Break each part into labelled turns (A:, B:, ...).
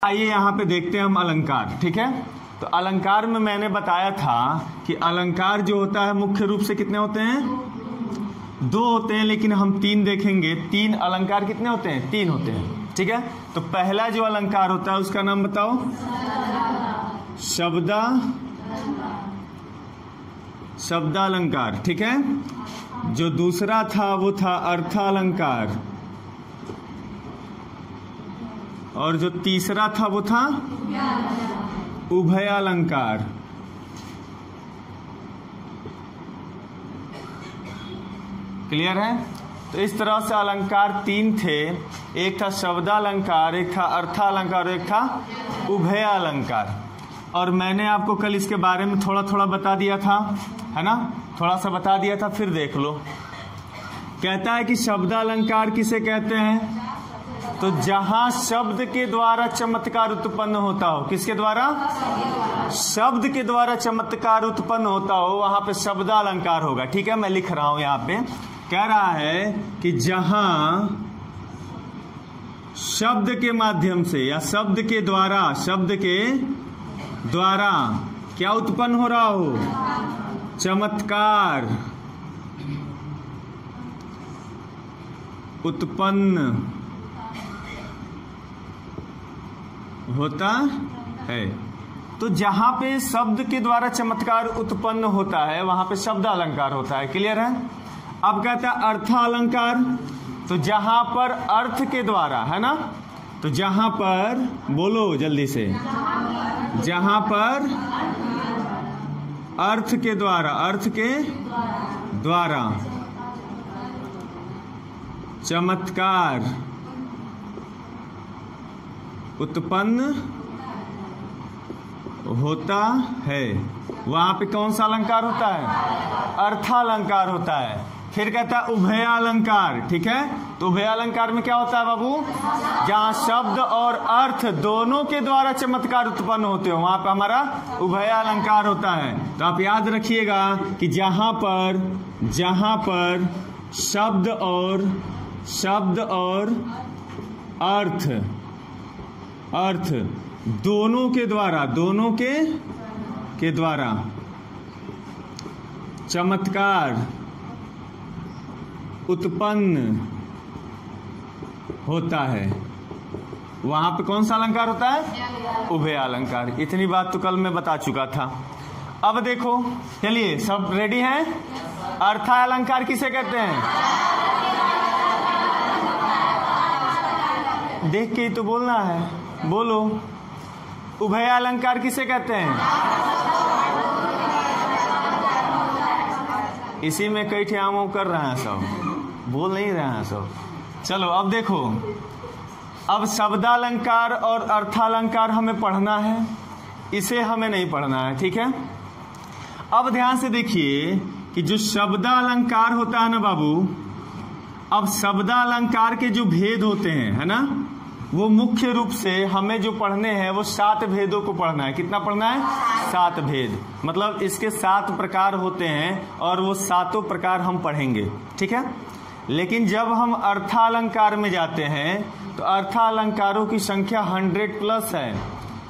A: आइए यहाँ पे देखते हैं हम अलंकार। ठीक है, तो अलंकार में मैंने बताया था कि अलंकार जो होता है मुख्य रूप से कितने होते हैं? दो होते हैं, लेकिन हम तीन देखेंगे। तीन अलंकार कितने होते हैं? तीन होते हैं। ठीक है, तो पहला जो अलंकार होता है उसका नाम बताओ। शब्दालंकार। ठीक है, जो दूसरा था वो था अर्थालंकार, और जो तीसरा था वो था उभयालंकार। क्लियर है? तो इस तरह से अलंकार तीन थे, एक था शब्दालंकार, एक था अर्थालंकार और एक था उभयालंकार। और मैंने आपको कल इसके बारे में थोड़ा थोड़ा बता दिया था, है ना? थोड़ा सा बता दिया था, फिर देख लो। कहता है कि शब्दालंकार किसे कहते हैं? तो जहां शब्द के द्वारा चमत्कार उत्पन्न होता हो। किसके द्वारा? शब्द के द्वारा चमत्कार उत्पन्न होता हो, वहां पे शब्दालंकार होगा। ठीक है, मैं लिख रहा हूं यहां पे। कह रहा है कि जहां शब्द के माध्यम से या शब्द के द्वारा क्या उत्पन्न हो रहा हो? चमत्कार उत्पन्न होता है। तो जहां पे शब्द के द्वारा चमत्कार उत्पन्न होता है वहां पे शब्दालंकार होता है। क्लियर है? अब कहता है अर्थालंकार, तो जहां पर अर्थ के द्वारा, है ना? तो जहां पर, बोलो जल्दी से, जहां पर अर्थ के द्वारा चमत्कार उत्पन्न होता है, वहां पे कौन सा अलंकार होता है? अर्थालंकार होता है। फिर कहता है उभयालंकार। ठीक है, तो उभयालंकार में क्या होता है बाबू? जहां शब्द और अर्थ दोनों के द्वारा चमत्कार उत्पन्न होते हो, वहां पे हमारा उभयालंकार होता है। तो आप याद रखिएगा कि जहां पर शब्द और अर्थ दोनों के द्वारा चमत्कार उत्पन्न होता है, वहां पे कौन सा अलंकार होता है? उभयालंकार। इतनी बात तो कल मैं बता चुका था। अब देखो, चलिए सब रेडी हैं? अर्थालंकार किसे कहते हैं? देख के ही तो बोलना है, बोलो। उभयालंकार किसे कहते हैं? इसी में कई ठियामों कर रहे हैं सब, बोल नहीं रहे हैं सब। चलो अब देखो, अब शब्दालंकार और अर्थालंकार हमें पढ़ना है, इसे हमें नहीं पढ़ना है। ठीक है, अब ध्यान से देखिए कि जो शब्दालंकार होता है ना बाबू, अब शब्दालंकार के जो भेद होते हैं, है ना, वो मुख्य रूप से हमें जो पढ़ने हैं वो 7 भेदों को पढ़ना है। कितना पढ़ना है? 7 भेद। मतलब इसके 7 प्रकार होते हैं और वो 7 प्रकार हम पढ़ेंगे। ठीक है, लेकिन जब हम अर्थालंकार में जाते हैं तो अर्थालंकारों की संख्या 100+ है,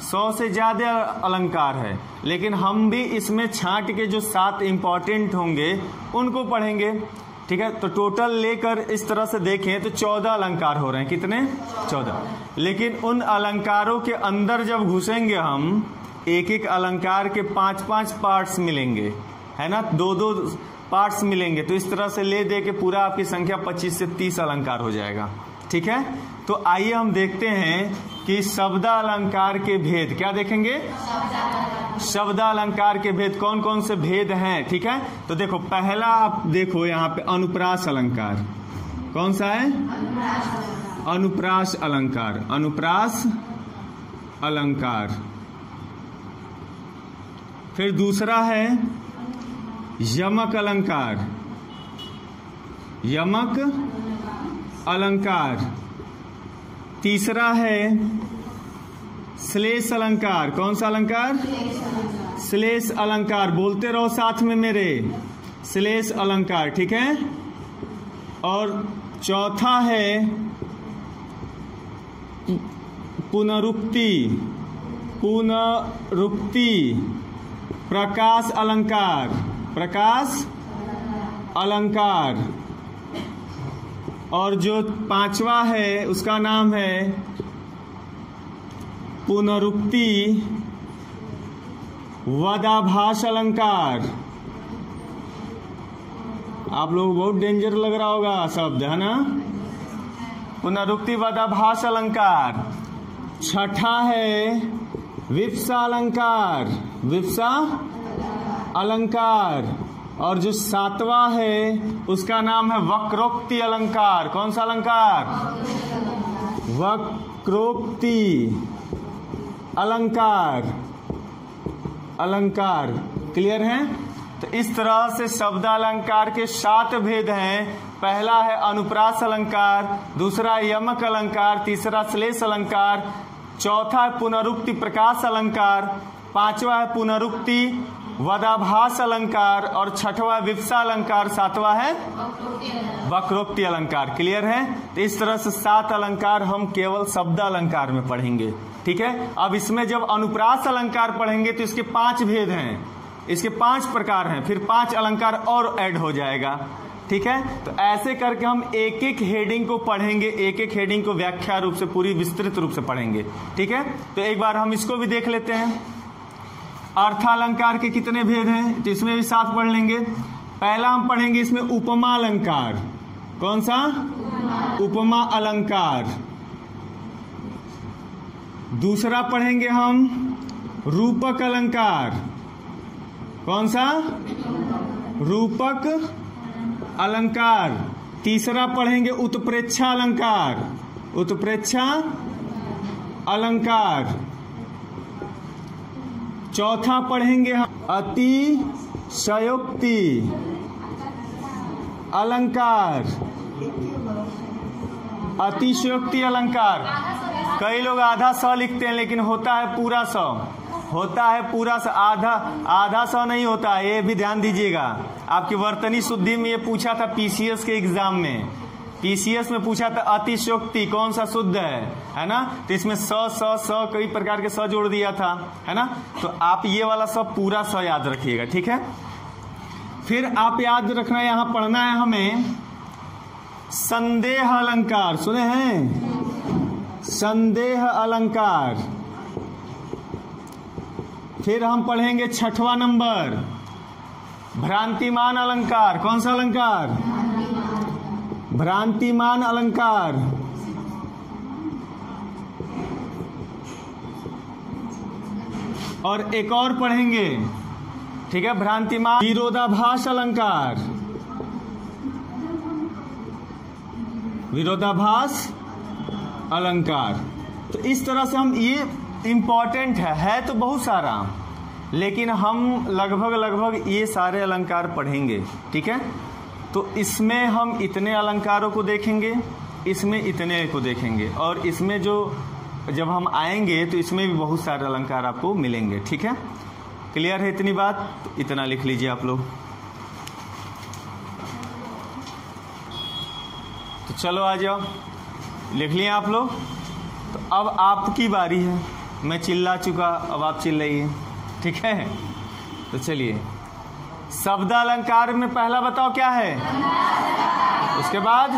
A: 100 से ज्यादा अलंकार है, लेकिन हम भी इसमें छांट के जो 7 इंपॉर्टेंट होंगे उनको पढ़ेंगे। ठीक है, तो टोटल लेकर इस तरह से देखें तो 14 अलंकार हो रहे हैं। कितने? 14। लेकिन उन अलंकारों के अंदर जब घुसेंगे हम, एक एक अलंकार के 5-5 पार्ट्स मिलेंगे, है ना, 2-2 पार्ट्स मिलेंगे। तो इस तरह से ले दे के पूरा आपकी संख्या 25 से 30 अलंकार हो जाएगा। ठीक है, तो आइए हम देखते हैं कि शब्दालंकार के भेद क्या देखेंगे। शब्दालंकार के भेद कौन कौन से भेद हैं? ठीक है, तो देखो पहला आप देखो यहाँ पे अनुप्रास अलंकार। कौन सा है? अनुप्रास अलंकार। अनुप्रास अलंकार। फिर दूसरा है यमक अलंकार। यमक अलंकार। तीसरा है श्लेष अलंकार। कौन सा अलंकार? श्लेष अलंकार। बोलते रहो साथ में मेरे, श्लेष अलंकार। ठीक है, और चौथा है पुनरुक्ति, पुनरुक्ति, प्रकाश अलंकार, प्रकाश अलंकार। और जो पांचवा है उसका नाम है पुनरुक्ति वदाभास अलंकार। आप लोग बहुत डेंजर लग रहा होगा शब्द, है ना? पुनरुक्ति वदाभास अलंकार। छठा है विप्सा अलंकार, विप्सा अलंकार। और जो सातवां है उसका नाम है वक्रोक्ति अलंकार। कौन सा अलंकार? वक्रोक्ति अलंकार, अलंकार। क्लियर है? तो इस तरह से शब्दालंकार के 7 भेद हैं। पहला है अनुप्रास अलंकार, दूसरा यमक अलंकार, तीसरा श्लेष अलंकार, चौथा है पुनरुक्ति प्रकाश अलंकार, पांचवा है पुनरुक्ति वदाभास अलंकार और छठवा विप्सा अलंकार, सातवां है वक्रोक्ति अलंकार। क्लियर है? तो इस तरह से 7 अलंकार हम केवल शब्द अलंकार में पढ़ेंगे। ठीक है? अब इसमें जब अनुप्रास अलंकार पढ़ेंगे तो इसके 5 भेद हैं, इसके 5 प्रकार हैं, फिर 5 अलंकार और ऐड हो जाएगा। ठीक है? तो ऐसे करके हम एक एक हेडिंग को पढ़ेंगे, एक एक हेडिंग को व्याख्या रूप से पूरी विस्तृत रूप से पढ़ेंगे। ठीक है? तो एक बार हम इसको भी देख लेते हैं। अर्थालंकार के कितने भेद हैं तो इसमें भी 7 पढ़ लेंगे। पहला हम पढ़ेंगे इसमें उपमा अलंकार। कौन सा? उपमा अलंकार। दूसरा पढ़ेंगे हम रूपक अलंकार। कौन सा? रूपक अलंकार। तीसरा पढ़ेंगे उत्प्रेक्षा अलंकार, उत्प्रेक्षा अलंकार। चौथा पढ़ेंगे हम अतिशयोक्ति अलंकार, अतिशयोक्ति अलंकार। कई लोग आधा स लिखते हैं लेकिन होता है पूरा स, होता है पूरा स, आधा स नहीं होता है। ये भी ध्यान दीजिएगा। आपकी वर्तनी शुद्धि में ये पूछा था पीसीएस के एग्जाम में, पीसीएस में पूछा था अतिशयोक्ति कौन सा शुद्ध है ना? तो इसमें स कई प्रकार के स जोड़ दिया था, है ना? तो आप ये वाला स पूरा स याद रखिएगा। ठीक है? फिर आप याद रखना, यहां पढ़ना है हमें संदेह अलंकार। सुने हैं? संदेह अलंकार। फिर हम पढ़ेंगे 6वां नंबर भ्रांतिमान अलंकार। कौन सा अलंकार? भ्रांतिमान अलंकार। और एक और पढ़ेंगे, ठीक है, भ्रांतिमान विरोधाभास अलंकार, विरोधाभास अलंकार। तो इस तरह से हम, ये इंपॉर्टेंट है तो बहुत सारा, लेकिन हम लगभग ये सारे अलंकार पढ़ेंगे। ठीक है? तो इसमें हम इतने अलंकारों को देखेंगे, इसमें इतने को देखेंगे, और इसमें जो जब हम आएंगे तो इसमें भी बहुत सारे अलंकार आपको मिलेंगे। ठीक है? क्लियर है इतनी बात? तो इतना लिख लीजिए आप लोग। तो चलो आ जाओ, लिख लिए आप लोग। तो अब आपकी बारी है। मैं चिल्ला चुका, अब आप चिल्लाइए। ठीक है? तो चलिए, शब्द अलंकार में पहला बताओ क्या है? उसके बाद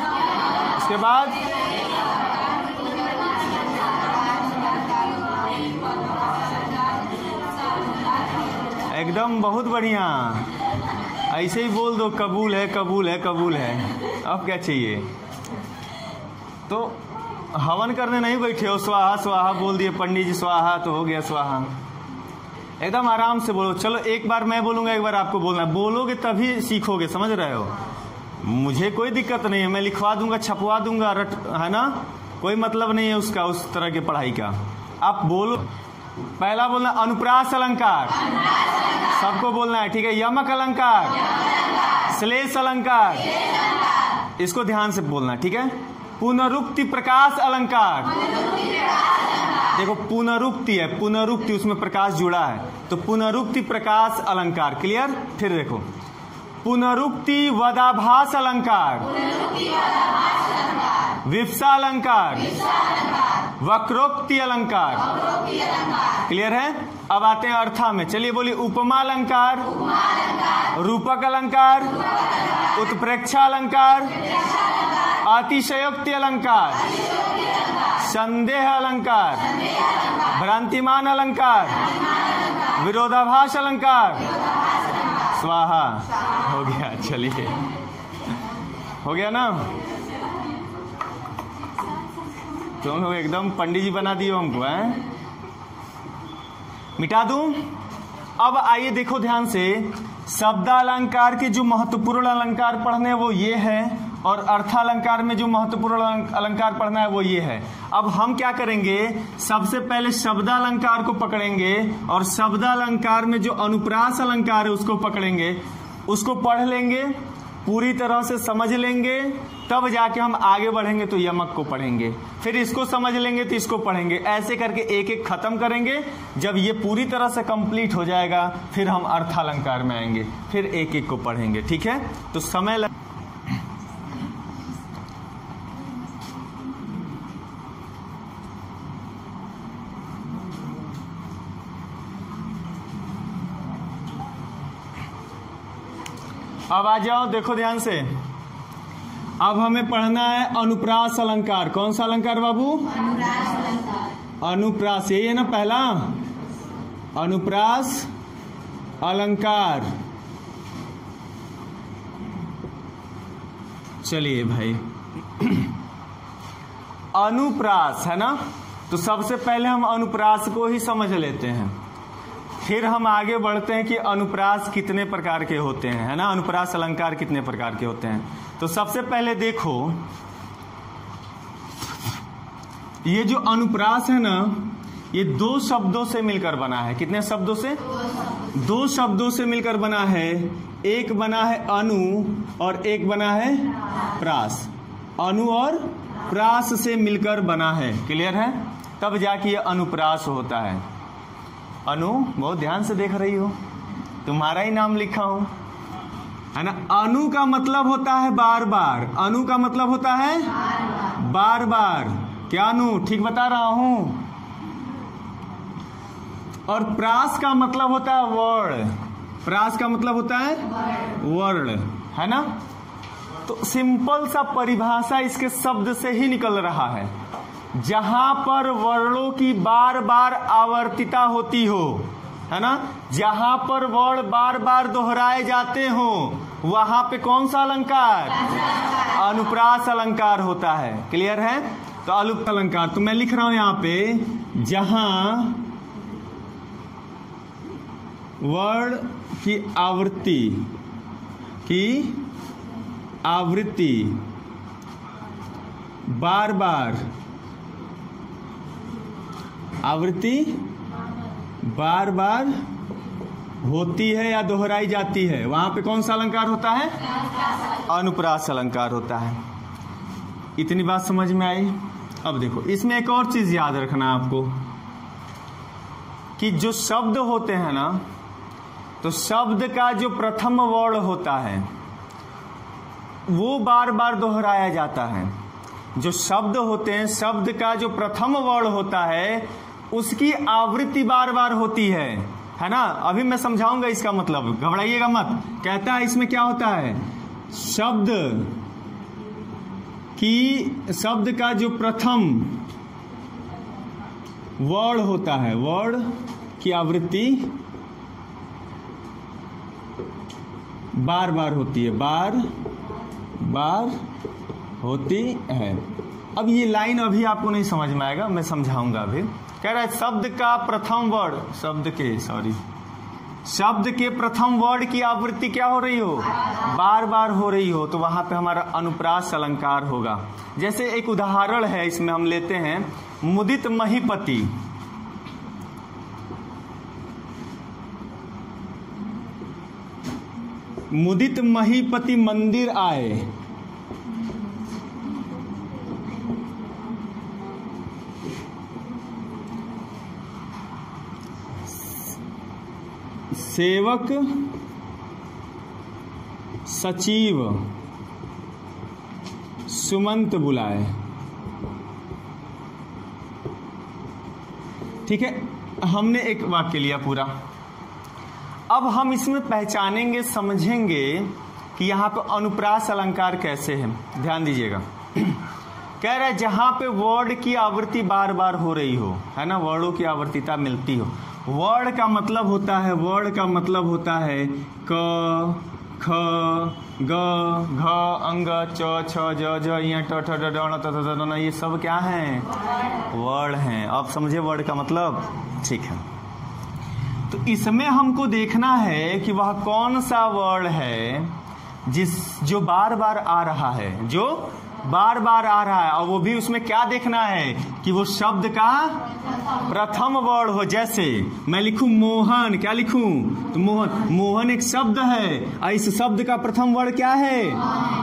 A: एकदम बहुत बढ़िया, ऐसे ही बोल दो, कबूल है कबूल है कबूल है। अब क्या चाहिए? तो हवन करने नहीं बैठे हो, स्वाहा स्वाहा बोल दिए पंडित जी, स्वाहा तो हो गया स्वाहा। एकदम आराम से बोलो। चलो एक बार मैं बोलूंगा, एक बार आपको बोलना। बोलोगे तभी सीखोगे, समझ रहे हो? मुझे कोई दिक्कत नहीं है, मैं लिखवा दूंगा, छपवा दूंगा, है ना? कोई मतलब नहीं है उसका, उस तरह की पढ़ाई का। आप बोलो। पहला बोलना अनुप्रास अलंकार, सबको बोलना है। ठीक है? यमक अलंकार, श्लेष अलंकार, इसको ध्यान से बोलना। ठीक है? पुनरुक्ति प्रकाश अलंकार, देखो पुनरुक्ति है, पुनरुक्ति उसमें प्रकाश जुड़ा है, तो पुनरुक्ति प्रकाश अलंकार। क्लियर? फिर देखो पुनरुक्ति वदाभास अलंकार, विप्सा अलंकार, वक्रोक्ति अलंकार। क्लियर है? अब आते हैं अर्था में। चलिए बोलिए, उपमा अलंकार, रूपक अलंकार, उत्प्रेक्षा अलंकार, अतिशयोक्ति अलंकार, संदेह अलंकार, भ्रांतिमान अलंकार, विरोधाभास अलंकार। स्वाहा। हो गया। चलिए, हो गया ना? तुम लोग एकदम पंडित जी बना दिए हमको, हैं? मिटा दूं? अब आइए देखो ध्यान से, शब्दालंकार के जो महत्वपूर्ण अलंकार पढ़ने हैं वो ये है, और अर्थालंकार में जो महत्वपूर्ण अलंकार पढ़ना है वो ये है। अब हम क्या करेंगे, सबसे पहले शब्दालंकार को पकड़ेंगे, और शब्दालंकार में जो अनुप्रास अलंकार है उसको पकड़ेंगे, उसको पढ़ लेंगे, पूरी तरह से समझ लेंगे, तब जाके हम आगे बढ़ेंगे तो यमक को पढ़ेंगे, फिर इसको समझ लेंगे तो इसको पढ़ेंगे। ऐसे करके एक एक खत्म करेंगे। जब ये पूरी तरह से कंप्लीट हो जाएगा फिर हम अर्थालंकार में आएंगे, फिर एक एक को पढ़ेंगे। ठीक है? तो समय अब आ जाओ, देखो ध्यान से। अब हमें पढ़ना है अनुप्रास अलंकार। कौन सा अलंकार बाबू? अनुप्रास। यही है ना पहला, अनुप्रास अलंकार। चलिए भाई, अनुप्रास है ना, तो सबसे पहले हम अनुप्रास को ही समझ लेते हैं, फिर हम आगे बढ़ते हैं कि अनुप्रास कितने प्रकार के होते हैं, है ना, अनुप्रास अलंकार कितने प्रकार के होते हैं। तो सबसे पहले देखो, ये जो अनुप्रास है ना, ये दो शब्दों से मिलकर बना है। कितने शब्दों से? दो शब्दों से मिलकर बना है। एक बना है अनु और एक बना है प्रास। अनु और प्रास से मिलकर बना है। क्लियर है? तब जाके ये अनुप्रास होता है। अनु, बहुत ध्यान से देख रही हो, तुम्हारा ही नाम लिखा हूं, है ना। अनु का मतलब होता है बार बार। अनु का मतलब होता है बार बार। क्या अनु, ठीक बता रहा हूं? और प्रास का मतलब होता है वर्ड। प्रास का मतलब होता है वर्ड, है ना। तो सिंपल सा परिभाषा इसके शब्द से ही निकल रहा है। जहां पर वर्णों की बार बार आवर्तिता होती हो, है ना, जहां पर वर्ण बार बार दोहराए जाते हो, वहां पे कौन सा अलंकार? अनुप्रास अलंकार होता है। क्लियर है? तो अलुप्त अलंकार, तो मैं लिख रहा हूं यहां पे, जहां वर्ण की आवृत्ति बार बार होती है या दोहराई जाती है, वहां पे कौन सा अलंकार होता है? अनुप्रास अलंकार होता है। इतनी बात समझ में आई? अब देखो, इसमें एक और चीज याद रखना आपको, कि जो शब्द होते हैं ना, तो शब्द का जो प्रथम वर्ण होता है वो बार बार दोहराया जाता है। जो शब्द होते हैं, शब्द का जो प्रथम वर्ण होता है उसकी आवृत्ति बार बार होती है ना। अभी मैं समझाऊंगा इसका मतलब, घबराइएगा मत। कहता है इसमें क्या होता है, शब्द का जो प्रथम वर्ण होता है, वर्ण की आवृत्ति बार बार होती है, बार बार होती है। अब ये लाइन अभी आपको नहीं समझ में आएगा, मैं समझाऊंगा अभी। कह रहा है शब्द का प्रथम वर्ण, शब्द के प्रथम वर्ण की आवृत्ति क्या हो रही हो? बार बार हो रही हो, तो वहां पे हमारा अनुप्रास अलंकार होगा। जैसे एक उदाहरण है, इसमें हम लेते हैं मुदित महीपति। मुदित महीपति मंदिर आए। सेवक सचिव सुमंत बुलाए। ठीक है, हमने एक वाक्य लिया पूरा। अब हम इसमें पहचानेंगे, समझेंगे कि यहाँ पे अनुप्रास अलंकार कैसे है। ध्यान दीजिएगा, कह रहा है जहां पे वर्ड की आवृत्ति बार बार हो रही हो, है ना, वर्डों की आवर्तिता मिलती हो। वर्ड का मतलब होता है, वर्ड का मतलब होता है क, ख, ग, घ, अंग, च, छ, ज, ज, य, ट, ठ, ड, ण, त, थ, न, ये सब क्या हैं? वर्ड हैं। आप समझे वर्ड का मतलब? ठीक है, तो इसमें हमको देखना है कि वह कौन सा वर्ड है जो बार बार आ रहा है, जो बार बार आ रहा है, और वो भी उसमें क्या देखना है कि वो शब्द का प्रथम वर्ड हो। जैसे मैं लिखूं मोहन, क्या लिखूं? तो मोहन, मोहन एक शब्द है और इस शब्द का प्रथम वर्ड क्या है?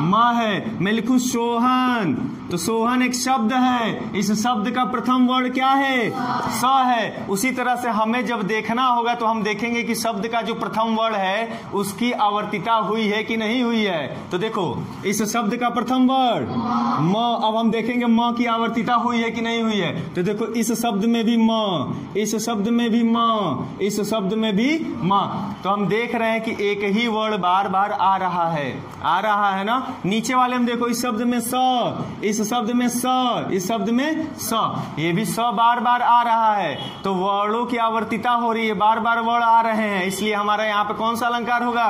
A: म है। मैं लिखूं सोहन, तो सोहन एक शब्द है, इस शब्द का प्रथम वर्ड क्या है? स है। उसी तरह से हमें जब देखना होगा तो हम देखेंगे कि शब्द का जो प्रथम वर्ड है उसकी आवर्तिता हुई है कि नहीं हुई है। तो देखो, इस शब्द का प्रथम वर्ड म, अब हम देखेंगे म की आवर्तिता हुई है कि नहीं हुई है। तो देखो, इस शब्द में भी म, इस शब्द में भी म, इस शब्द में भी म। तो हम देख रहे हैं कि एक ही वर्ड बार बार आ रहा है, आ रहा है ना। नीचे वाले में देखो, इस शब्द में स, इस शब्द में स, इस शब्द में स, ये भी स बार बार आ रहा है। तो वर्डों की आवर्तिता हो रही है, बार बार वर्ड आ रहे हैं, इसलिए हमारा यहाँ पे कौन सा अलंकार होगा?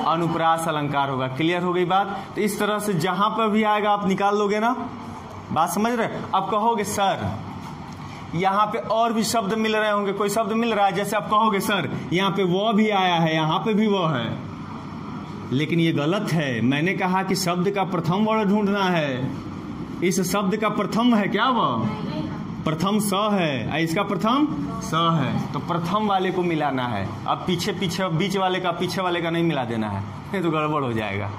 A: अनुप्रास अलंकार होगा। क्लियर हो गई बात? तो इस तरह से जहां पर भी आएगा आप निकाल लोगे ना, बात समझ रहे? अब कहोगे सर यहाँ पे और भी शब्द मिल रहे होंगे, कोई शब्द मिल रहा है, जैसे आप कहोगे सर यहाँ पे वो भी आया है, यहाँ पे भी वो है, लेकिन ये गलत है। मैंने कहा कि शब्द का प्रथम वर्ड ढूंढना है। इस शब्द का प्रथम है क्या? वो प्रथम स है, इसका प्रथम स है, तो प्रथम वाले को मिलाना है। अब पीछे पीछे बीच वाले का पीछे वाले का नहीं मिला देना है, ये तो गड़बड़ हो जाएगा।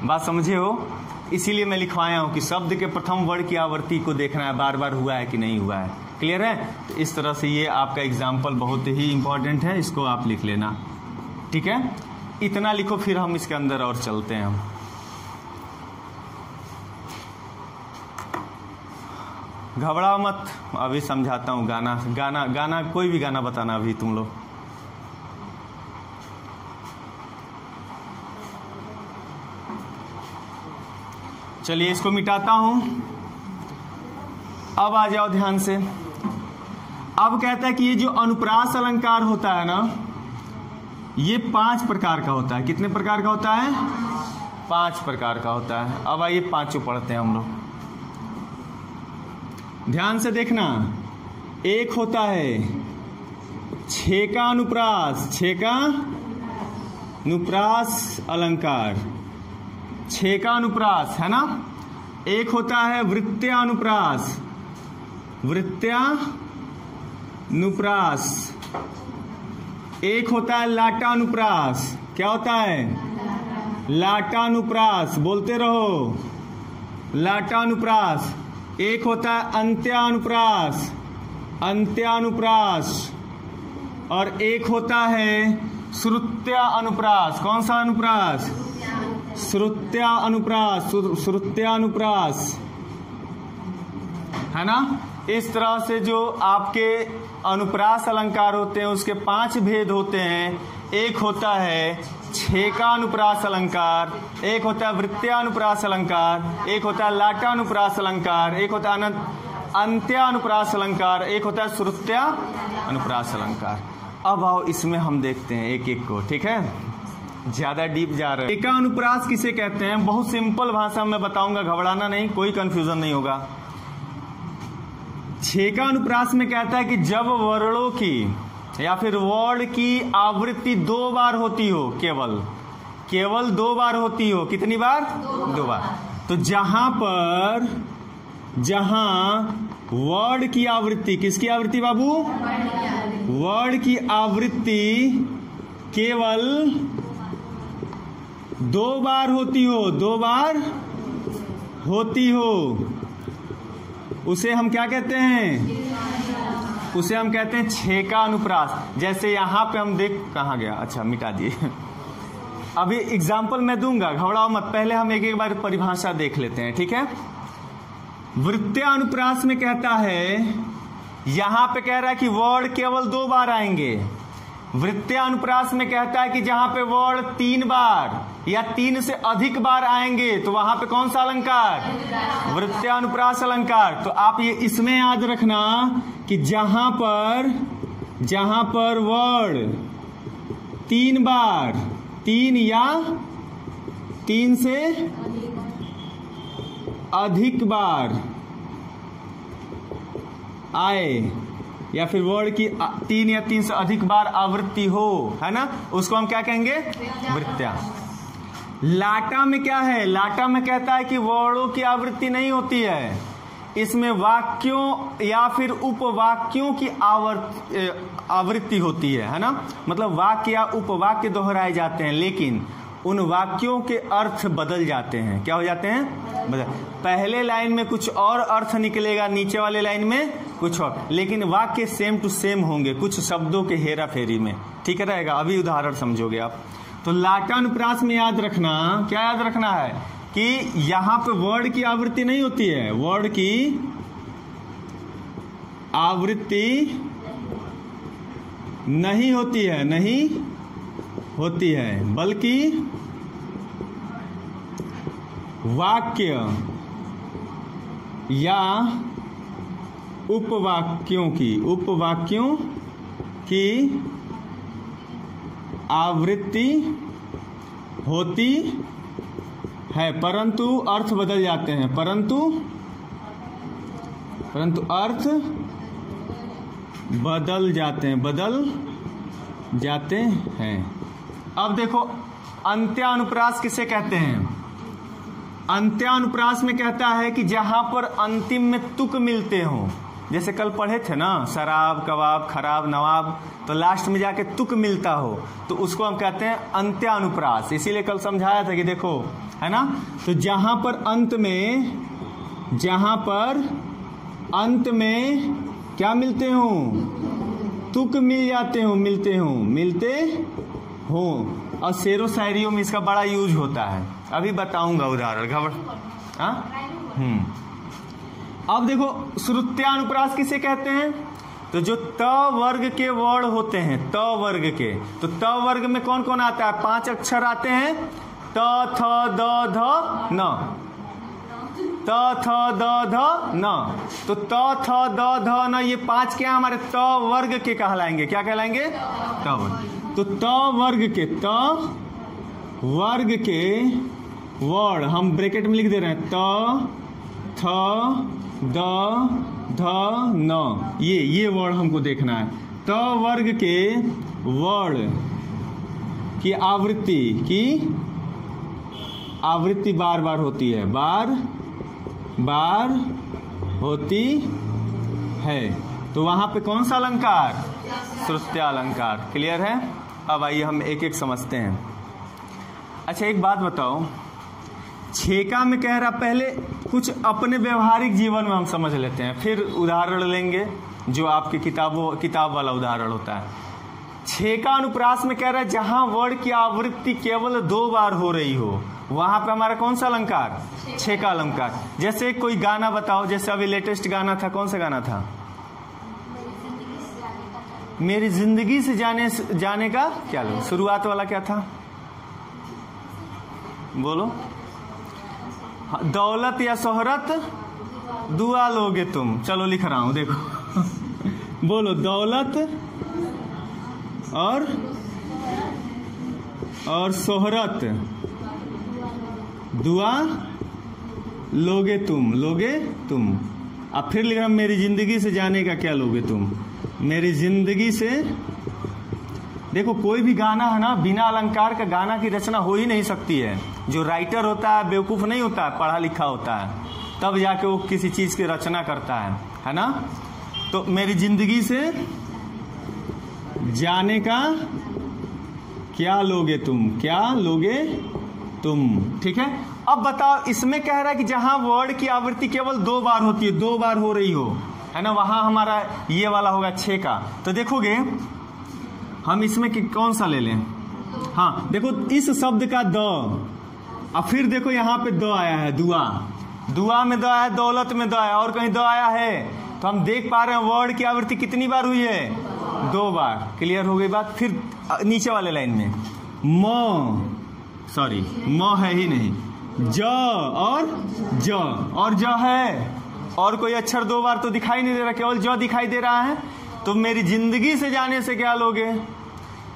A: बात समझे हो? इसीलिए मैं लिखवाया हूं कि शब्द के प्रथम वर्ड की आवर्ती को देखना है, बार बार हुआ है कि नहीं हुआ है। क्लियर है? तो इस तरह से ये आपका एग्जाम्पल बहुत ही इंपॉर्टेंट है, इसको आप लिख लेना। ठीक है, इतना लिखो, फिर हम इसके अंदर और चलते हैं। हम घबराओ मत, अभी समझाता हूँ। गाना गाना गाना कोई भी गाना बताना अभी तुम लोग। चलिए इसको मिटाता हूं। अब आ जाओ ध्यान से। अब कहता है कि ये जो अनुप्रास अलंकार होता है ना, ये 5 प्रकार का होता है। कितने प्रकार का होता है? 5 प्रकार का होता है। अब आइए पांचों पढ़ते हैं हम लोग, ध्यान से देखना। एक होता है छेका अनुप्रास, छेका अनुप्रास अलंकार, छेका अनुप्रास है ना। एक होता है वृत्त्या अनुप्रास, वृत्त्या अनुप्रास। एक होता है लाटा अनुप्रास। क्या होता है? लाटा अनुप्रास, बोलते रहो, लाटा अनुप्रास। एक होता है अंत्यानुप्रास, अंत्यानुप्रास। और एक होता है श्रुत्या अनुप्रास। कौन सा अनुप्रास? श्रुत्या अनुप्रास, श्रुत्या अनुप्रास है ना। इस तरह से जो आपके अनुप्रास अलंकार होते हैं उसके 5 भेद होते हैं। एक होता है छेका अनुप्रास अलंकार, एक होता है वृत्त्या अनुप्रास अलंकार, एक होता है लाटा अनुप्रास अलंकार, एक होता है अंत्या अनुप्रास अलंकार, एक होता है श्रुत्या अनुप्रास अलंकार। अब आओ इसमें हम देखते हैं एक एक को, ठीक है, ज्यादा डीप जा रहे हैं। छेका अनुप्रास किसे कहते हैं? बहुत सिंपल भाषा में बताऊंगा, घबराना नहीं, कोई कंफ्यूजन नहीं होगा। छेका अनुप्रास में कहता है कि जब वर्णों की या फिर वर्ड की आवृत्ति 2 बार होती हो, केवल 2 बार होती हो। कितनी बार? 2 बार। तो जहां वर्ड की आवृत्ति, किसकी आवृत्ति बाबू? वर्ड की आवृत्ति केवल 2 बार होती हो, 2 बार होती हो, उसे हम क्या कहते हैं? उसे हम कहते हैं छेका अनुप्रास। जैसे यहां पे हम देख, कहां गया? अच्छा मिटा दिए। अभी एग्जाम्पल मैं दूंगा, घबराओ मत, पहले हम एक एक बार परिभाषा देख लेते हैं, ठीक है। वृत्त्या अनुप्रास में कहता है यहां पे कह रहा है कि वर्ड केवल 2 बार आएंगे। वृत्तीय अनुप्रास में कहता है कि जहां पे वर्ड 3 बार या 3 से अधिक बार आएंगे तो वहां पे कौन सा अलंकार? वृत्तीय अनुप्रास अलंकार। तो आप ये इसमें याद रखना कि जहां पर वर्ड 3 बार, 3 या 3 से अधिक बार आए या फिर वर्ड की 3 या 3 से अधिक बार आवृत्ति हो, है ना, उसको हम क्या कहेंगे? वृत्त्या। लाटा में क्या है? लाटा में कहता है कि वर्णों की आवृत्ति नहीं होती है, इसमें वाक्यों या फिर उपवाक्यों की आवृत्ति होती है ना। मतलब वाक्य या उपवाक्य दोहराए जाते हैं, लेकिन उन वाक्यों के अर्थ बदल जाते हैं। क्या हो जाते हैं? बदल। पहले लाइन में कुछ और अर्थ निकलेगा, नीचे वाले लाइन में कुछ और, लेकिन वाक्य सेम टू सेम होंगे, कुछ शब्दों के हेरा फेरी में। ठीक रहेगा? अभी उदाहरण समझोगे आप। तो लाटानुप्रास में याद रखना, क्या याद रखना है कि यहां पे वर्ड की आवृत्ति नहीं होती है, वर्ड की आवृत्ति नहीं होती है, नहीं होती है, बल्कि वाक्य या उपवाक्यों की आवृत्ति होती है, परंतु अर्थ बदल जाते हैं, परंतु अर्थ बदल जाते हैं। अब देखो अंत्यानुप्रास किसे कहते हैं? अंत्यानुप्रास में कहता है कि जहां पर अंतिम में तुक मिलते हो, जैसे कल पढ़े थे ना, शराब, कबाब, खराब, नवाब, तो लास्ट में जाके तुक मिलता हो तो उसको हम कहते हैं अंत्यानुप्रास। इसीलिए कल समझाया था कि देखो, है ना, तो जहां पर अंत में क्या मिलते हो? तुक मिल जाते हो। और शेरो शायरियों में इसका बड़ा यूज होता है, अभी बताऊंगा उदाहरण। अब देखो श्रुत्यानुप्रास किसे कहते हैं? तो जो त वर्ग के वर्ण होते हैं, त वर्ग के, तो त वर्ग में कौन कौन आता है? 5 अक्षर आते हैं, त थ द ध न, त थ द ध न। तो त थ द ध न ये 5 क्या हमारे त वर्ग के कहलाएंगे? क्या कहलाएंगे? त वर्ग। तो त वर्ग के वर्ड हम ब्रैकेट में लिख दे रहे हैं, त थ द ध न, ये वर्ड हमको देखना है। त वर्ग के वर्ड की आवृत्ति बार बार होती है, बार होती है, तो वहां पे कौन सा अलंकार? श्रुत्यालंकार। क्लियर है? अब आइए हम एक एक समझते हैं। अच्छा एक बात बताओ, छेका में कह रहा, पहले कुछ अपने व्यवहारिक जीवन में हम समझ लेते हैं, फिर उदाहरण लेंगे जो आपके किताब वाला उदाहरण होता है। छेका अनुप्रास में कह रहा है जहां वर्ड की आवृत्ति केवल 2 बार हो रही हो, वहां पे हमारा कौन सा अलंकार? छेका अलंकार। जैसे कोई गाना बताओ, जैसे अभी लेटेस्ट गाना था, कौन सा गाना था? मेरी जिंदगी से जाने का क्या लो, शुरुआत वाला क्या था? बोलो। दौलत या शोहरत दुआ लोगे तुम। चलो लिख रहा हूं, देखो बोलो, दौलत और शोहरत दुआ लोगे तुम। अब फिर लिख रहा, मेरी जिंदगी से जाने का क्या लोगे तुम? मेरी जिंदगी से। देखो कोई भी गाना है ना, बिना अलंकार का गाना की रचना हो ही नहीं सकती है। जो राइटर होता है बेवकूफ नहीं होता है, पढ़ा लिखा होता है, तब जाके वो किसी चीज की रचना करता है ना। तो मेरी जिंदगी से जाने का क्या लोगे तुम? ठीक है। अब बताओ, इसमें कह रहा है कि जहां वर्ड की आवृत्ति केवल 2 बार होती है, 2 बार हो रही हो, है ना, वहां हमारा ये वाला होगा छेका। तो देखोगे हम इसमें कौन सा ले लें? हाँ देखो, इस शब्द का द, अब फिर देखो यहाँ पे द आया है, दुआ में द आया है, दौलत में द आया, और कहीं द आया है? तो हम देख पा रहे हैं वर्ड की आवृत्ति कितनी बार हुई है, 2 बार। क्लियर हो गई बात। फिर नीचे वाले लाइन में म, सॉरी म है ही नहीं, ज और ज है, और कोई अक्षर 2 बार तो दिखाई नहीं दे रहा, केवल ज दिखाई दे रहा है। तो मेरी जिंदगी से जाने से क्या लोगे,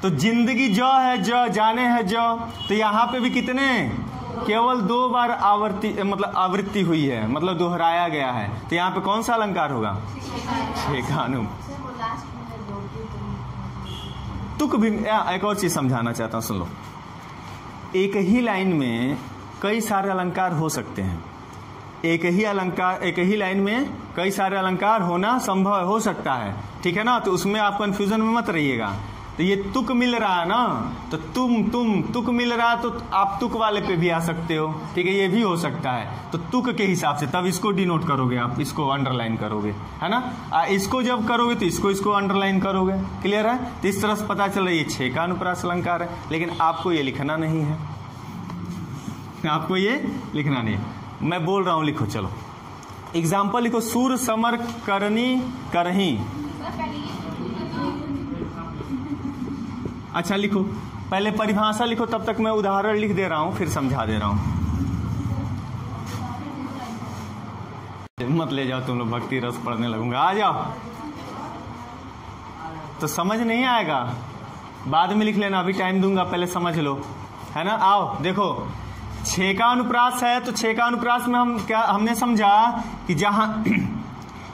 A: तो जिंदगी ज है, ज जाने है ज, तो यहाँ पे भी कितने, केवल 2 बार आवृत्ति हुई है, मतलब दोहराया गया है। तो यहाँ पे कौन सा अलंकार होगा, छेकानु। तुक भी एक और चीज समझाना चाहता हूं, सुन लो। एक ही लाइन में कई सारे अलंकार हो सकते हैं। एक ही लाइन में कई सारे अलंकार होना संभव हो सकता है, ठीक है ना। तो उसमें आप कंफ्यूजन में मत रहिएगा। तो ये तुक मिल रहा है ना, तो तुम तुक मिल रहा है, तो आप तुक वाले पे भी आ सकते हो, ठीक है, ये भी हो सकता है। तो तुक के हिसाब से तब इसको डिनोट करोगे, आप इसको अंडरलाइन करोगे, है ना। इसको जब करोगे तो इसको अंडरलाइन करोगे। क्लियर है। तो इस तरह से पता चल रहा है ये छेका अनुप्रास अलंकार है, लेकिन आपको ये लिखना नहीं है, आपको ये लिखना नहीं है। मैं बोल रहा हूं, लिखो। चलो एग्जाम्पल लिखो। सूर समर करनी करही। अच्छा लिखो, पहले परिभाषा लिखो, तब तक मैं उदाहरण लिख दे रहा हूं, फिर समझा दे रहा हूं। मत ले जाओ तुम लोग, भक्ति रस पढ़ने लगूंगा। आ जाओ। तो समझ नहीं आएगा बाद में लिख लेना, अभी टाइम दूंगा, पहले समझ लो, है ना। आओ देखो, छेका अनुप्रास है, तो छेका अनुप्रास में हमने समझा कि जहां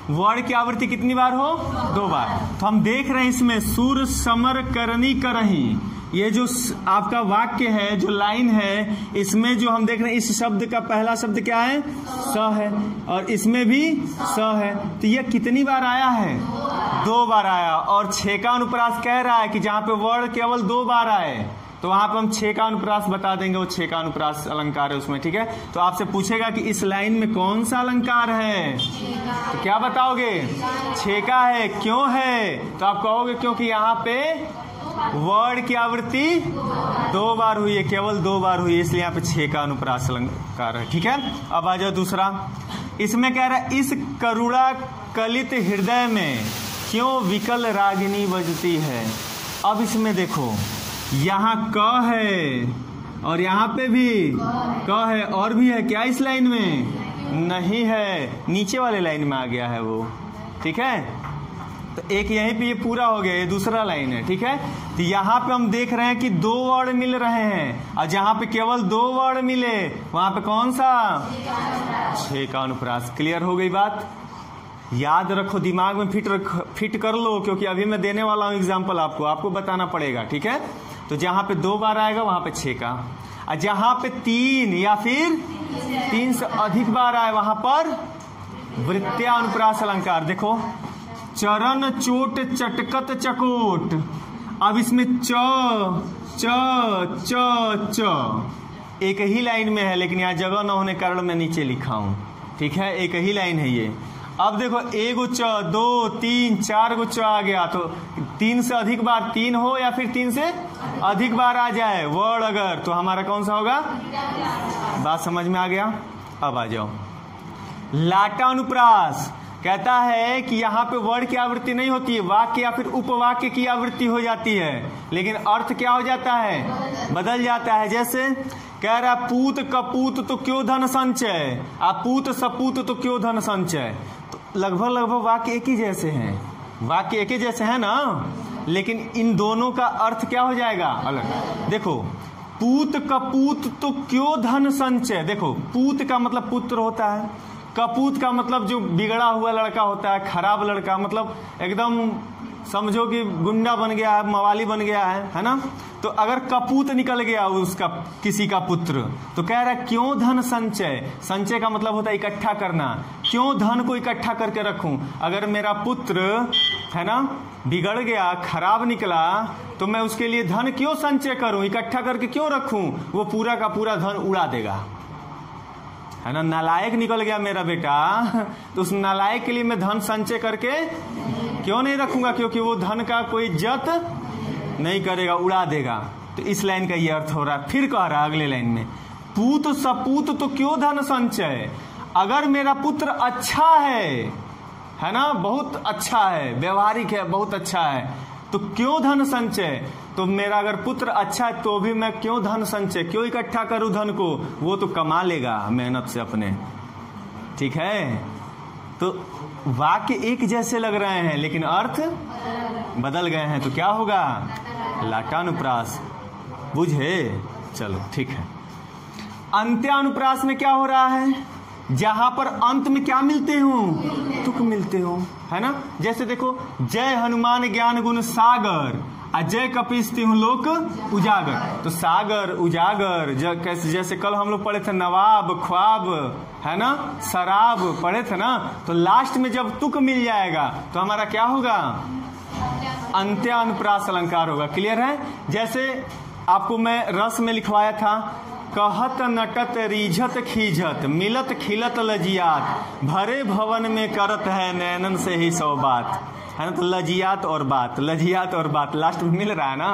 A: वर्ड की आवृत्ति कितनी बार हो, 2 बार। तो हम देख रहे हैं इसमें सूर समर करनी करही, ये जो आपका वाक्य है, जो लाइन है, इसमें जो हम देख रहे हैं इस शब्द का पहला शब्द क्या है, स है, और इसमें भी स है। तो ये कितनी बार आया है, 2 बार आया। और छेका अनुप्रास कह रहा है कि जहां पे वर्ड केवल 2 बार आए, तो वहां पे हम छेका अनुप्रास बता देंगे, वो छेका अनुप्रास अलंकार है उसमें, ठीक है। तो आपसे पूछेगा कि इस लाइन में कौन सा अलंकार है, तो क्या बताओगे, छेका है। क्यों है, तो आप कहोगे क्योंकि यहाँ पे वर्ड की आवृत्ति 2 बार हुई है, केवल 2 बार हुई है, इसलिए यहाँ पे छेका अनुप्रास अलंकार है, ठीक है। अब आ जाओ दूसरा। इसमें कह रहा है इस करुणा कलित हृदय में क्यों विकल रागिनी बजती है। अब इसमें देखो, यहाँ क है और यहाँ पे भी क है, और भी है क्या इस लाइन में, नहीं है, नीचे वाले लाइन में आ गया है वो, ठीक है। तो एक यहीं पे ये पूरा हो गया, ये दूसरा लाइन है, ठीक है। तो यहाँ पे हम देख रहे हैं कि 2 वर्ड मिल रहे हैं, और जहाँ पे केवल 2 वर्ड मिले वहां पे कौन सा, छेका अनुप्रास। क्लियर हो गई बात। याद रखो, दिमाग में फिट कर लो, क्योंकि अभी मैं देने वाला हूं एग्जाम्पल, आपको बताना पड़ेगा, ठीक है। तो जहां पे 2 बार आएगा वहां पे छेका, और जहां पे 3 या फिर 3 से अधिक बार आए वहां पर वृत्त्या अनुप्रास अलंकार। देखो, चरण चोट चटकत चकोट। अब इसमें च एक ही लाइन में है, लेकिन यहाँ जगह न होने कारण मैं नीचे लिखा हूं, ठीक है। एक ही लाइन है ये। अब देखो, 1 च, 2 3 4 गो च आ गया, तो 3 से अधिक बार 3 हो या फिर 3 से अधिक बार आ जाए वर्ड अगर, तो हमारा कौन सा होगा, बात समझ में आ गया। अब आ जाओ, लाटा अनुप्रास कहता है कि यहाँ पे वर्ड की आवृत्ति नहीं होती है, वाक्य या फिर उपवाक्य की आवृत्ति हो जाती है, लेकिन अर्थ क्या हो जाता है, बदल जाता है। जैसे कह रहा पूत कपूत तो क्यों धन संचय, अपूत सपूत तो क्यों धन संचय। तो लगभग वाक्य एक ही जैसे हैं, वाक्य एक ही जैसे हैं ना, लेकिन इन दोनों का अर्थ क्या हो जाएगा, अलग। देखो, पूत कपूत तो क्यों धन संचय। देखो, पूत का मतलब पुत्र होता है, कपूत का मतलब जो बिगड़ा हुआ लड़का होता है, खराब लड़का, मतलब एकदम समझो कि गुंडा बन गया है, मवाली बन गया है ना। तो अगर कपूत निकल गया उसका किसी का पुत्र, तो कह रहा है क्यों धन संचय। संचय का मतलब होता है इकट्ठा करना, क्यों धन को इकट्ठा करके रखूं। अगर मेरा पुत्र है ना बिगड़ गया, खराब निकला, तो मैं उसके लिए धन क्यों संचय करूं, इकट्ठा करके क्यों रखूं, वो पूरा का पूरा धन उड़ा देगा, है ना। नालायक निकल गया मेरा बेटा, तो उस नालायक के लिए मैं धन संचय करके क्यों नहीं रखूंगा, क्योंकि वो धन का कोई इज्जत नहीं करेगा, उड़ा देगा। तो इस लाइन का ये अर्थ हो रहा है। फिर कह रहा है अगले लाइन में, पूत सपूत तो क्यों धन संचय। अगर मेरा पुत्र अच्छा है है ना, बहुत अच्छा है, व्यवहारिक है, बहुत अच्छा है, तो क्यों धन संचय? तो मेरा अगर पुत्र अच्छा है तो भी मैं क्यों धन संचय, क्यों इकट्ठा करूं धन को? वो तो कमा लेगा मेहनत से अपने, ठीक है। तो वाक्य एक जैसे लग रहे हैं लेकिन अर्थ बदल गए हैं, तो क्या होगा? लाटानुप्रास। बुझे? चलो ठीक है। अंत्यानुप्रास में क्या हो रहा है? जहां पर अंत में क्या मिलते हो? तुक मिलते हो, है ना। जैसे देखो, जय हनुमान ज्ञान गुण सागर, अजय कपीस तिहु लोक उजागर। तो सागर, उजागर, जैसे कल हम लोग पढ़े थे नवाब, ख्वाब, है ना, शराब पढ़े थे ना। तो लास्ट में जब तुक मिल जाएगा तो हमारा क्या होगा? अंत्यानुप्रास अलंकार होगा। क्लियर है? जैसे आपको मैं रस में लिखवाया था, कहत नटत रीझत खीझत, मिलत खिलत लजियात, भरे भवन में करत है नैनन से ही सौ बात, है ना। तो लजियात और बात, लजियात और बात लास्ट में मिल रहा है ना।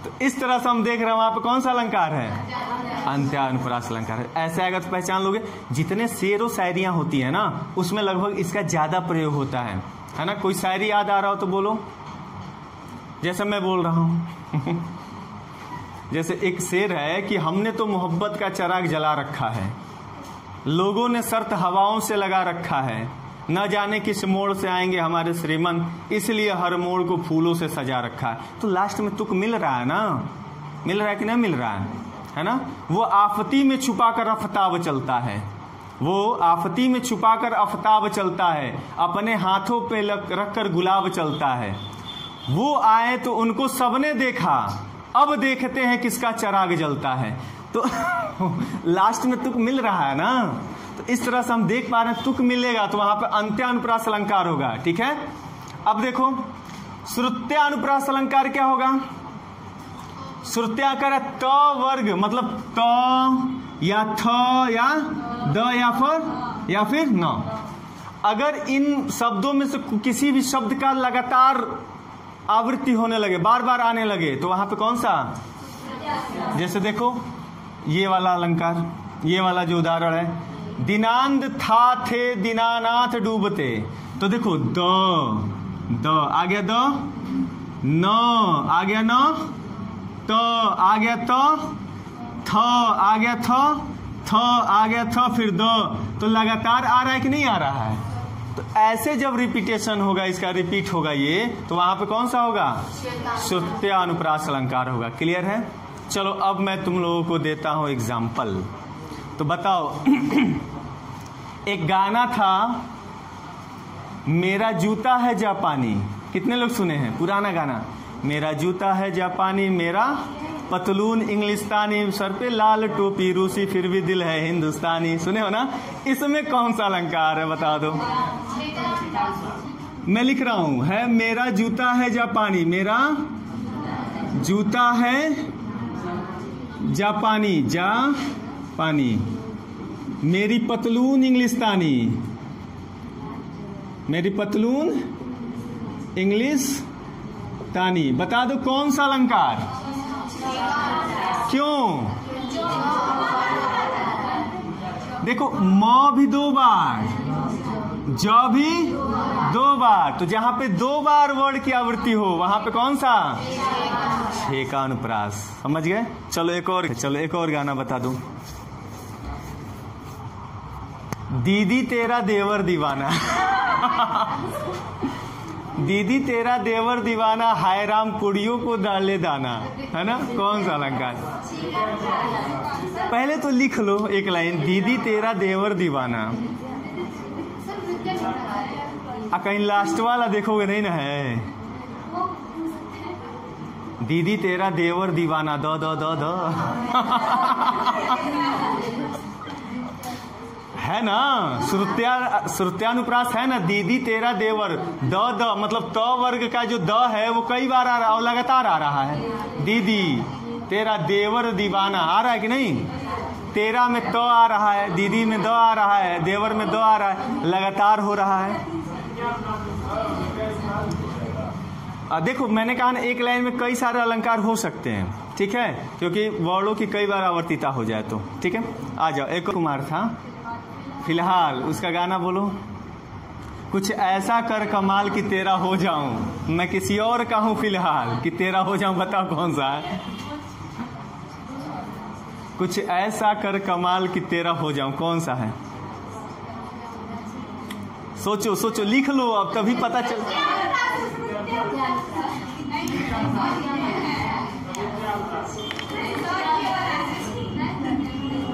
A: तो इस तरह से हम देख रहे हैं वहां पे कौन सा अलंकार है? अंत्यानुप्रास अलंकार है। ऐसे अगर तो पहचान लोगे, जितने शेरो शायरियां होती है ना उसमें लगभग इसका ज्यादा प्रयोग होता है ना। कोई शायरी याद आ रहा हो तो बोलो, जैसे मैं बोल रहा हूं। जैसे एक शेर है कि हमने तो मोहब्बत का चिराग जला रखा है, लोगों ने शर्त हवाओं से लगा रखा है, न जाने किस मोड़ से आएंगे हमारे श्रीमंत, इसलिए हर मोड़ को फूलों से सजा रखा है। तो लास्ट में तुक मिल रहा है ना, मिल रहा है कि नहीं मिल रहा है ना। वो आफती में छुपाकर आफ्ताब चलता है, वो आफती में छुपाकर आफ्ताब चलता है, अपने हाथों पे रखकर गुलाब चलता है। वो आए तो उनको सबने देखा, अब देखते हैं किसका चिराग जलता है। तो लास्ट में तुक मिल रहा है ना। तो इस तरह से हम देख पा रहे हैं, तुक मिलेगा तो वहां पे अंत्यानुप्रास अलंकार होगा, ठीक है। अब देखो, श्रुत्यानुप्रास अलंकार क्या होगा? श्रुत्याकार है त वर्ग, मतलब त या थ या द या फिर न। अगर इन शब्दों में से किसी भी शब्द का लगातार आवृत्ति होने लगे, बार बार आने लगे, तो वहां पे कौन सा? जैसे देखो ये वाला अलंकार, ये वाला जो उदाहरण है, दिनांद था थे दीनानाथ डूबते। तो देखो द आ गया, द न आ गया, न त आ गया, थ आ गया, थ आ गया, थ फिर द। तो लगातार आ रहा है कि नहीं आ रहा है? तो ऐसे जब रिपीटेशन होगा, इसका रिपीट होगा ये, तो वहां पे कौन सा होगा? श्रुत्यानुप्रास अलंकार होगा। क्लियर है? चलो अब मैं तुम लोगों को देता हूं एग्जाम्पल। तो बताओ, एक गाना था, मेरा जूता है जापानी। कितने लोग सुने हैं? पुराना गाना, मेरा जूता है जापानी, मेरा पतलून इंग्लिस्तानी, सर पे लाल टोपी रूसी, फिर भी दिल है हिंदुस्तानी। सुने हो ना? इसमें कौन सा अलंकार है बता दो। मैं लिख रहा हूं, है मेरा जूता है जापानी, मेरा जूता है जापानी, जापानी, मेरी पतलून इंग्लिस्तानी, मेरी पतलून इंग्लिस्तानी। बता दो कौन सा अलंकार? क्यों? देखो, म भी दो बार, ज भी दो बार, तो जहां पे दो बार वर्ड की आवृत्ति हो वहां पे कौन सा? छेकानुप्रास। समझ गए? चलो एक और गाना बता दूं। दीदी तेरा देवर दीवाना। दीदी तेरा देवर दीवाना, हाय राम कुड़ियों को डाले दाना, है ना। कौन सा अलंकार? पहले तो लिख लो एक लाइन, दीदी तेरा देवर दीवाना। कहीं लास्ट वाला देखोगे नहीं ना है, दीदी तेरा देवर दीवाना, द द द द है ना। श्रुत्यानुप्रास है ना, दीदी तेरा देवर, द मतलब त वर्ग का जो द है वो कई बार आ रहा है और लगातार आ रहा है। दीदी तेरा देवर दीवाना आ रहा है कि नहीं? तेरा में त आ रहा है, दीदी में द आ रहा है, देवर में द आ रहा है, लगातार हो रहा है। देखो मैंने कहा ना, एक लाइन में कई सारे अलंकार हो सकते हैं, ठीक है, क्योंकि वर्णों की कई बार आवर्तिता हो जाए तो। ठीक है, आ जाओ। एक कुमार था फिलहाल, उसका गाना बोलो। कुछ ऐसा कर कमाल कि तेरा हो जाऊं, मैं किसी और का हूं फिलहाल कि तेरा हो जाऊं, बताओ कौन सा है? कुछ ऐसा कर कमाल कि तेरा हो जाऊं, कौन सा है? सोचो सोचो, लिख लो अब, तभी पता चल।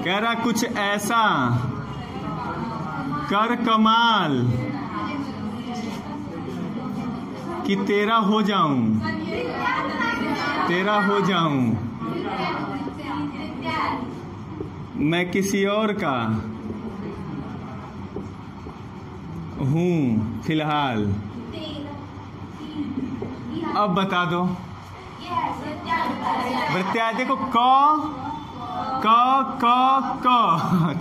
A: कह रहा कुछ ऐसा कर कमाल कि तेरा हो जाऊं, तेरा हो जाऊं, मैं किसी और का हूं फिलहाल। अब बता दो। प्रत्याय देखो, क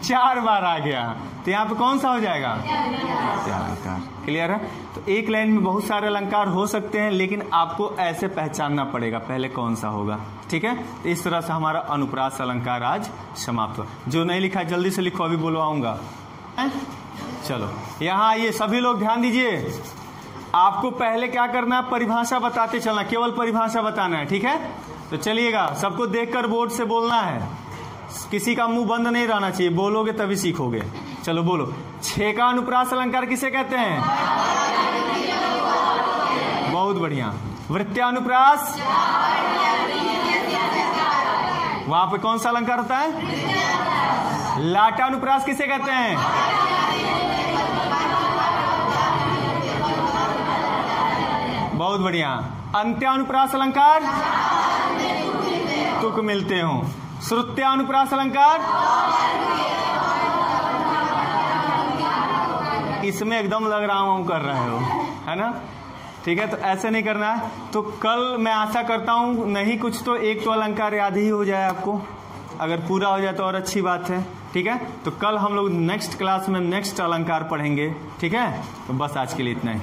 A: चार बार आ गया, तो यहाँ पे कौन सा हो जाएगा? अलंकार। क्लियर है? तो एक लाइन में बहुत सारे अलंकार हो सकते हैं, लेकिन आपको ऐसे पहचानना पड़ेगा पहले कौन सा होगा। ठीक है? तो इस तरह से हमारा अनुप्रास अलंकार आज समाप्त हुआ। जो नहीं लिखा जल्दी से लिखो, अभी बुलवाऊंगा। चलो यहाँ आइए, सभी लोग ध्यान दीजिए। आपको पहले क्या करना है? परिभाषा बताते चलना, केवल परिभाषा बताना है। ठीक है? तो चलिएगा, सबको देखकर बोर्ड से बोलना है, किसी का मुंह बंद नहीं रहना चाहिए, बोलोगे तभी सीखोगे। चलो बोलो, 6 का अनुप्रास अलंकार किसे कहते हैं? बहुत बढ़िया। वृत्त्यानुप्रास, वहां पे कौन सा अलंकार होता है? लाटानुप्रास किसे कहते हैं? बहुत बढ़िया। अंत्यानुप्रास अलंकार, तुक मिलते हो। श्रुत्यानुप्रास अलंकार, इसमें एकदम लग रहा हूं कर रहे हो, है ना? ठीक है, तो ऐसे नहीं करना है। तो कल मैं आशा करता हूं नहीं कुछ तो एक तो अलंकार याद ही हो जाए आपको, अगर पूरा हो जाए तो और अच्छी बात है। ठीक है? तो कल हम लोग नेक्स्ट क्लास में नेक्स्ट अलंकार पढ़ेंगे। ठीक है? तो बस आज के लिए इतना ही।